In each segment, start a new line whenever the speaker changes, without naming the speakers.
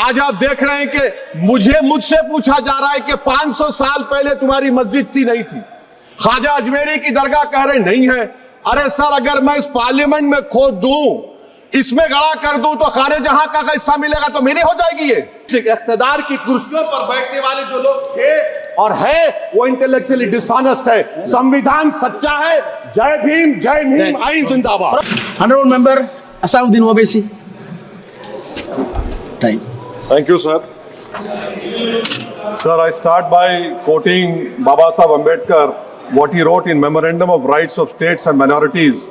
आज आप देख रहे हैं कि मुझसे पूछा जा रहा है कि 500 साल पहले तुम्हारी मस्जिद थी नहीं थी। ख्वाजा अजमेरी की दरगाह कह रहे नहीं है। अरे सर, अगर मैं इस पार्लियामेंट में खोद दूं, इसमें गड़ा कर दूं, तो खाने जहां का हिस्सा मिलेगा तो मेरी हो जाएगी। ये इख्तिदार की कुर्सियों पर बैठने वाले जो लोग थे और है, वो इंटेलेक्चुअली डिसऑनेस्ट है। संविधान सच्चा है। जय भीम, आइन जिंदाबाद।
Honorable Member Asauddin Owaisi. Time.
Thank you, sir. Sir, I start by quoting Baba Saheb Ambedkar, what he wrote in Memorandum of Rights of States and Minorities,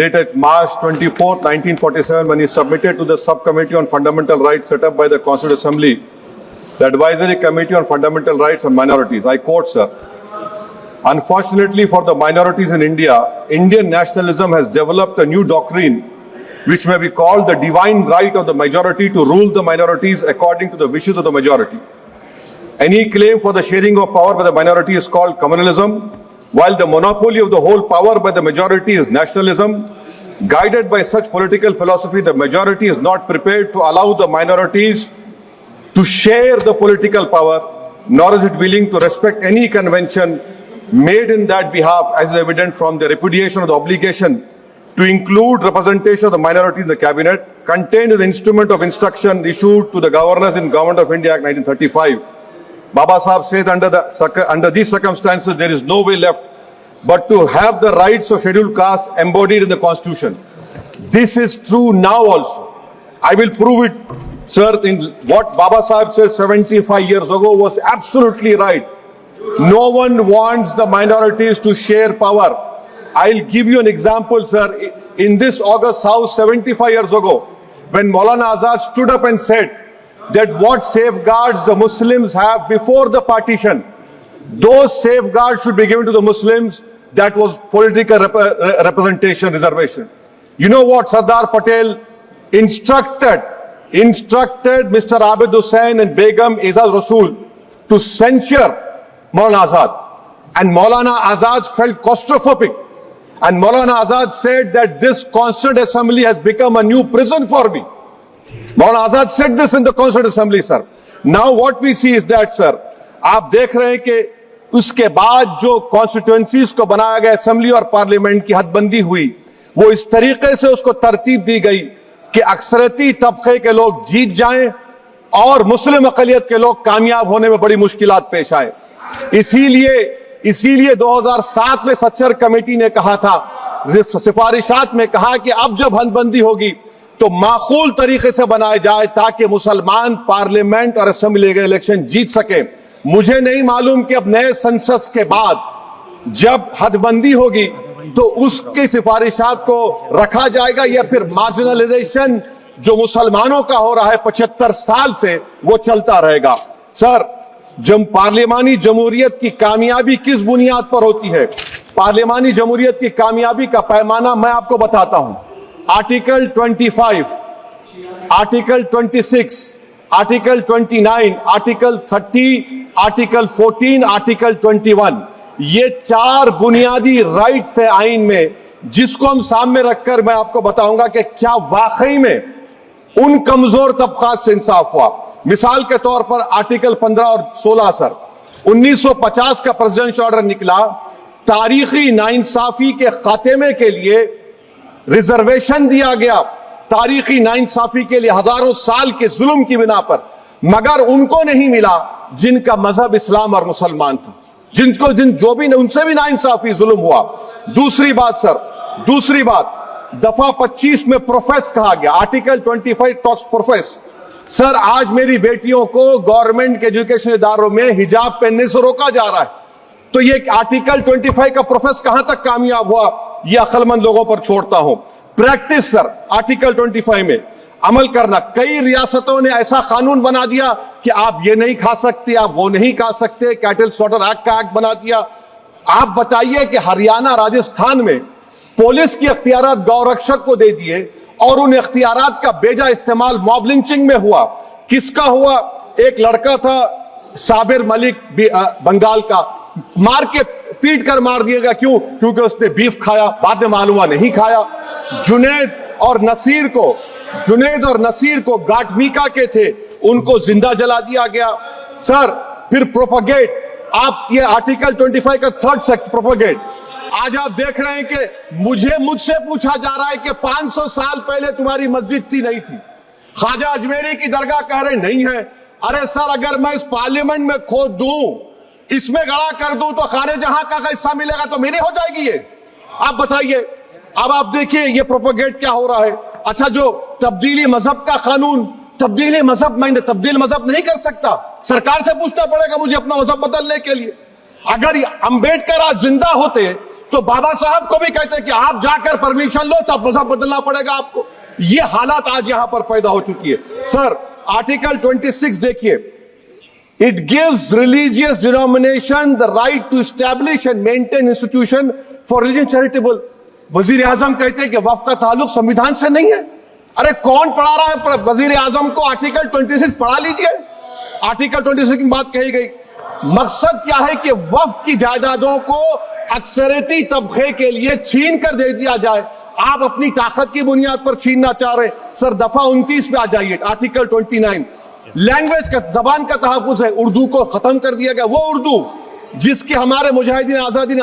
dated March 24, 1947, when he submitted to the Subcommittee on Fundamental Rights set up by the Constituent Assembly, the Advisory Committee on Fundamental Rights and Minorities. I quote, sir, "Unfortunately for the minorities in India, Indian nationalism has developed a new doctrine which may be called the divine right of the majority to rule the minorities according to the wishes of the majority. Any claim for the sharing of power by the minority is called communalism, while the monopoly of the whole power by the majority is nationalism. Guided by such political philosophy, the majority is not prepared to allow the minorities to share the political power, nor is it willing to respect any convention made in that behalf, as is evident from the repudiation of the obligation to include representation of the minority in the cabinet, contained in the instrument of instruction issued to the governors in Government of India Act 1935. Baba Saheb says under these circumstances, there is no way left but to have the rights of scheduled castes embodied in the Constitution. This is true now also. I will prove it, sir. In what Baba Saheb said 75 years ago was absolutely right. No one wants the minorities to share power. I'll give you an example, sir. In this August House 75 years ago, when Maulana Azad stood up and said that what safeguards the Muslims have before the partition, those safeguards should be given to the Muslims. That was political representation, reservation. You know what Sardar Patel instructed Mr. Abid Hussain and Begum Izaz Rasool to censure Maulana Azad. And Maulana Azad felt claustrophobic. And Maulana Azad said that this Constituent Assembly has become a new prison for me. Maulana Azad said this in the Constituent Assembly, sir. Now what we see is that, sir, आप देख रहे हैं कि उसके बाद जो constituencies को बनाया गया, असेंबली और पार्लियामेंट की हदबंदी हुई, वो इस तरीके से उसको तरतीब दी गई कि अक्सरती तबके के लोग जीत जाएं और मुस्लिम अकलियत के लोग कामयाब होने में बड़ी मुश्किलात पेश आए। इसीलिए 2007 में सच्चर कमेटी ने कहा था, सिफारिशात में कहा कि अब जब हदबंदी होगी तो माकूल तरीके से बनाए जाए ताकि मुसलमान पार्लियामेंट और असेंबली के इलेक्शन जीत सके। मुझे नहीं मालूम कि अब नए सेंसस के बाद जब हदबंदी होगी तो उसकी सिफारिशात को रखा जाएगा या फिर मार्जिनलाइजेशन जो मुसलमानों का हो रहा है 75 साल से, वो चलता रहेगा। सर, जब पार्लियामानी जमहूरियत की कामयाबी किस बुनियाद पर होती है? पार्लियामानी जमहूरियत की कामयाबी का पैमाना मैं आपको बताता हूं। Article 25, article 26, article 29, article 30, article 14, article 21, ये 4 बुनियादी राइट्स है आइन में, जिसको हम सामने रखकर मैं आपको बताऊंगा कि क्या वाकई में उन कमजोर तबकात से इंसाफ हुआ। मिसाल के तौर पर आर्टिकल 15 और 16, सर, 1950 का प्रेसिडेंशियल ऑर्डर निकला, तारीखी नाइंसाफी के खात्मे के लिए रिजर्वेशन दिया गया, तारीखी नाइंसाफी के लिए हजारों साल के जुल्म की बिना पर, मगर उनको नहीं मिला जिनका मजहब इस्लाम और मुसलमान था, जो भी उनसे भी नाइंसाफी जुल्म हुआ। दूसरी बात सर, दूसरी बात, दफा 25 में प्रोफेस कहा गया, आर्टिकल 25 टॉक्स प्रोफेस। सर, आज मेरी बेटियों को गवर्नमेंट के एजुकेशन इदारों में हिजाब पहनने से रोका जा रहा है, तो ये आर्टिकल 25 का प्रोफेस कहां तक कामयाब हुआ, ये अक्लमंद लोगों पर छोड़ता हूं। प्रैक्टिस सर, आर्टिकल 25 में अमल करना। कई रियासतों ने ऐसा कानून बना दिया कि आप ये नहीं खा सकते, आप वो नहीं खा सकते, कैटल स्लॉटर एक्ट का एक्ट बना दिया। आप बताइए कि हरियाणा, राजस्थान में पुलिस की अख्तियारात गौरक्षक को दे दिए और उन अख्तियारात का बेजा इस्तेमाल मॉब लिंचिंग में हुआ। किसका हुआ? एक लड़का था साबिर मलिक बंगाल का, मार के पीट कर मार दिया गया। क्यों? क्योंकि उसने बीफ खाया, बाद में मालूम हुआ नहीं खाया। जुनैद और नसीर को जुनेद और नसीर को गाटमीका के थे, उनको जिंदा जला दिया गया। सर फिर प्रोपगेट, आप ये आर्टिकल 25 का थर्ड सेक्ट प्रोपगेट, आज आप देख रहे हैं कि मुझसे पूछा जा रहा है कि 500 साल पहले तुम्हारी मस्जिद थी नहीं थी, ख्वाजा अजमेरी की दरगाह कह रहे नहीं है। अरे सर अगर मैं इस पार्लियामेंट में खोद दूं, इसमें गड़ा कर दूं तो खाने जहां का हिस्सा मिलेगा तो मेरी हो जाएगी ये, आप बताइए। अब आप देखिए ये प्रोपोगेट क्या हो रहा है। अच्छा जो तब्दीली मजहब का कानून, तब्दीली मजहब, मैं तब्दील मजहब नहीं कर सकता, सरकार से पूछना पड़ेगा मुझे अपना मजहब बदलने के लिए। अगर अंबेडकर आज जिंदा होते तो बाबा साहब को भी कहते कि आप जाकर परमिशन लो तब मजहब बदलना पड़ेगा आपको। ये हालात आज यहां पर पैदा हो चुकी है। सर आर्टिकल 26 देखिए, it gives religious denomination the right to establish and maintain institution for religion charitable. वजीर आजम कहते हैं कि वक्फ का ताल्लुक संविधान से नहीं है। अरे कौन पढ़ा रहा है वजीर आजम को? आर्टिकल 26 पढ़ा लीजिए, आर्टिकल 26 की बात कही गई। मकसद क्या है कि वक्फ की जायदादों को अक्सरियती तबके के लिए छीन कर दे दिया जाए। आप अपनी ताकत की बुनियाद पर छीनना चाह रहे हैं। सर दफा 29 पे आ जाइए, आर्टिकल 29, लैंग्वेज का, जबान का तहफ्फुज है। उर्दू को खत्म कर दिया गया, वो उर्दू जिसके हमारे मुजाहिदीन आजादी ने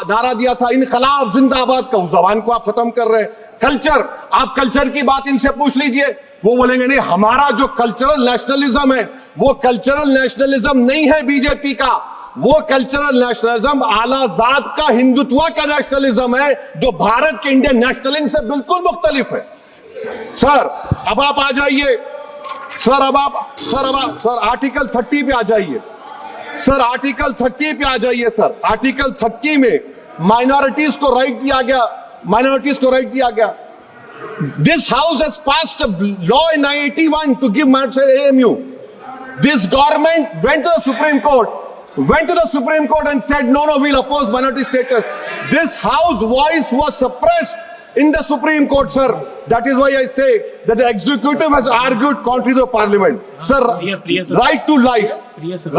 नारा दिया था, इनकलाब जिंदाबाद का, उस जबान को आप खत्म कर रहे हैं। कल्चर, आप कल्चर की बात इनसे पूछ लीजिए, वो बोलेंगे नहीं हमारा जो कल्चरल नेशनलिज्म है वो कल्चरल नेशनलिज्म नहीं है बीजेपी का, वो कल्चरल नेशनलिज्म आला जात का हिंदुत्व का नेशनलिज्म है जो भारत के इंडियन नेशनलिज्म से बिल्कुल मुख्तलिफ है। सर अब आप आ जाइए, सर आर्टिकल 30 पे आ जाइए, सर आर्टिकल 30 पे आ जाइए। सर आर्टिकल 30 में माइनॉरिटीज को राइट दिया गया, माइनॉरिटीज को राइट दिया गया। This house has passed a law in 1981 to give minorities AMU. This government went to the Supreme Court and said, no, we'll oppose minority status. This house voice was suppressed in the Supreme Court, sir. That is why I say that the executive has argued contrary to the parliament. Sir, right to life.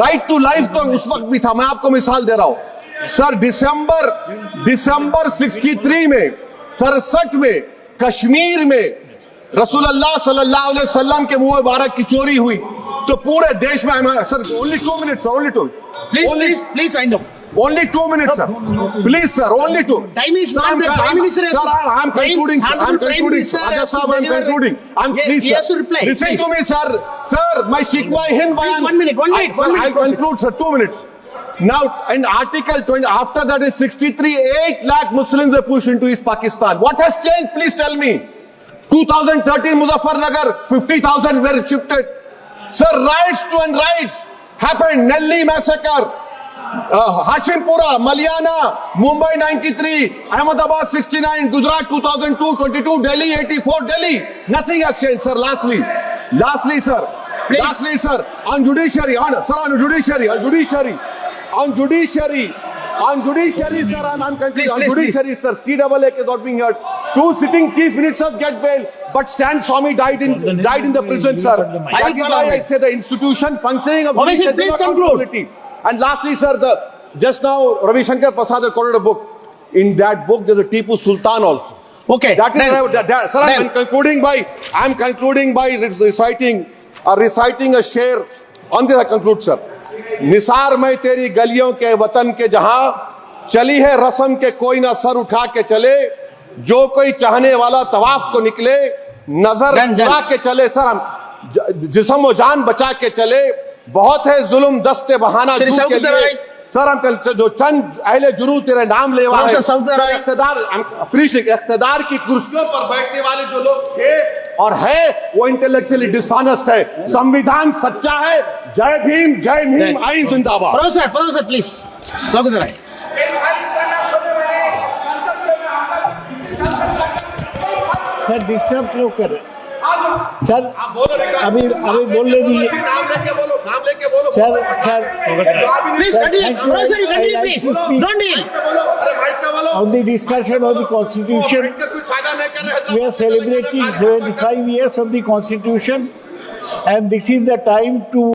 Right to life तो उस वक्त भी था, मैं आपको मिसाल दे रहा हूं। सर दिसंबर 63 में, 63 में कश्मीर में रसूलुल्लाह सल्लल्लाहु अलैहि वसल्लम के मुंह मुबारक की चोरी हुई तो पूरे देश में, sir only 2 minutes, sir, only 2.
Please wind up.
Only 2 minutes, sir. Please, sir, only 2.
Time is not the Prime Minister.
Sir, I'm concluding, sir. I'm concluding. Ajaz Sahab, I'm concluding. Please,
He has to reply.
Listen to me, sir. Sir, my Shikwa Hind
Please,
Bayan.
1 minute, 1 minute.
Sir, I'll conclude, sir. 2 minutes. Now, in Article 20, after that is 63, 8 lakh Muslims are pushed into East Pakistan. What has changed? Please tell me. 2013 Muzaffarnagar, 50,000 were shifted. Sir, riots to unrights happened. Nelli massacre, Hashimpura, Maliana, Mumbai 93, Ahmedabad 69, Gujarat 2002, 22, Delhi 84, Delhi. Nothing has changed, sir. Lastly, sir.
Please.
Lastly, sir, on judiciary, on judiciary, sir, I'm concluding. On judiciary, sir, CAA is not being heard. 2 sitting chief ministers get bail, but Stan Swami died in the prison, sir. That is why I say the institution functioning of
Obviously, please conclude.
And lastly, sir, just now Ravi Shankar Prasad has quoted a book. In that book, there's a Tipu Sultan also.
Okay.
That is, sir, I'm concluding by reciting a share. On this I conclude, sir. Nisar मैं तेरी गलियों के वतन के जहां चली है रस्म के कोई ना सर उठा के चले, जो कोई चाहने वाला तवाफ को निकले नजर चुरा के चले। सर हम जिस्म व जान बचा के चले, बहुत है जुल्म दस्ते बहाना के लिए। सर हम जो चंद अहले जुनू तेरे नाम लेवा है, इख्तिदार की कुर्सियों पर बैठने वाले जो लोग थे और है वो इंटेलेक्चुअली डिसऑनेस्ट है। संविधान सच्चा है। जय भीम, आइन जिंदाबाद।
प्रोफेसर प्लीज स्वागत है।
सर डिस्टर्ब क्यों कर रहे? सर अभी बोलने दीजिए। Sir
Please continue. Professor, you continue, please. Don't deal.
on the discussion of the constitution, we are celebrating 75 years of the constitution, and this is the time to